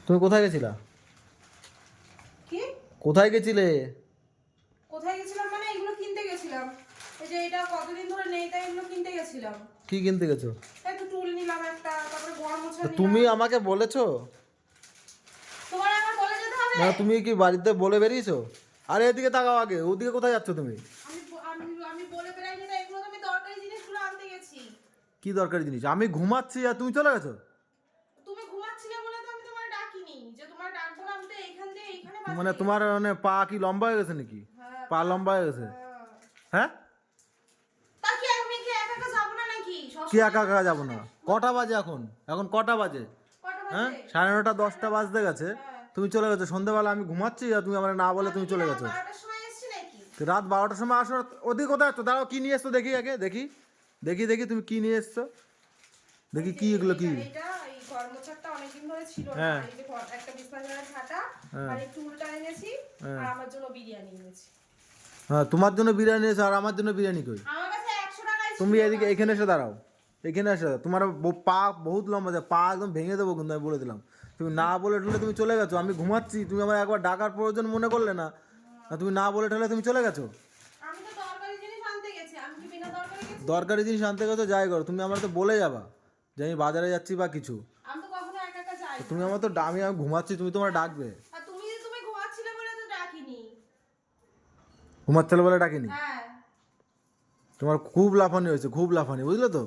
তুমি কোথায় গেছিলা? কি কোথায় গেছিলে? কোথায় গেছিলাম মানে এগুলো কিনতে গেছিলাম। এই যে এটা কতদিন ধরে নেই তাই এগুলো কিনতে গেছিলাম। কি কিনতে গেছো? এই তো টুল নিলাম একটা, তারপরে গড় মোছা তা নিলাম। তুমি আমাকে বলেছো? তোমার আমার বলে যেতে হবে? না তুমি কি বাড়িতে বলে বেরিয়েছো? আরে এদিকে তাকাও আগে, ওদিকে কোথায় যাচ্ছ তুমি? আমি বলে বেড়াইনি না, এগুলো তো আমি দরকারি জিনিসগুলো আনতে গেছি। কি দরকারি জিনিস? আমি ঘুমাচ্ছি আর তুমি চলে গেছো? তুমি ঘুমাচ্ছিলে বলে তো আমি তোমার ডাকিনি, যে তোমার ডাকবো না আমি তো এইখান দিয়ে এইখানে বাজারে মানে তোমার মানে পা কি লম্বা হয়ে গেছে নাকি? হ্যাঁ, পা লম্বা হয়ে গেছে? হ্যাঁ? তা কি আমি কি একা একা যাবো না নাকি? কি একা একা যাবো না? কটা বাজে এখন? এখন কটা বাজে? কটা হ্যাঁ, বাজে? 9:30 10টা বাজতে গেছে। হ্যাঁ। তুমি চলে গেছো সন্ধ্যেবেলা, আমি ঘুমাচ্ছি আর তুমি আমার না বলে আমি তুমি কি চলে রাত গেছো। 12টার সময় এসেছি নাকি? তো রাত 12টার সময় আসো? ওদিকে কোথায় যাচ্ছ? দাঁড়াও, কি নিয়ে এসছো দেখি আগে, দেখি দেখি দেখি তুমি কি নিয়ে এসছো, দেখি এই কি যে এগুলো কি? এটা এই গরমোছারটা অনেকদিন ধরে ছিল না, হ্যাঁ আর এই যে একটা বিছনা ঝাড়ার ঝাঁটা, হ্যাঁ আর এই টুলটা এনেছি, হ্যাঁ। আর আমার জন্য বিরিয়ানি এনেছি। হ্যাঁ, তোমার জন্য বিরিয়ানি এসে আর আমার জন্য বিরিয়ানি কই? আমার কাছে 100 টাকাই ছিল। তুমি এদিকে এখানে এসে দাঁড়াও, এখানে এসে দাঁড়াও। তোমার পা বহুত লম্বা আছে, পা একদম ভেঙে দেবো কিন্তু, আমি বলে দিলাম। তুমি না বলে ঠলে তুমি চলে গেছো, আমি ঘুমাচ্ছি, তুমি আমার একবার ডাকার প্রয়োজন মনে করলে না। আর তুমি না বলে ঠলে তুমি চলে গেছো। আমি তো দরকারি জিনিস আনতে গেছি, আমি কি বিনা দরকারি গেছি? দরকারি জিনিস আনতে গেছো, যাই করো, তুমি আমার তো বলে যাবা যে আমি বাজারে যাচ্ছি বা কিছু। আমি তো কখনো একা একা যাই না। তুমি আমার তো আমি আমি ঘুমাচ্ছি, তুমি তোমার ডাকবে। আর তুমি ঘুমাচ্ছিলে বলে তো ডাকিনি। ঘুমাচ্ছিল বলে ডাকিনি? হ্যাঁ। তোমার খুব লাফানি হয়েছে, খুব লাফানি, বুঝলে তো?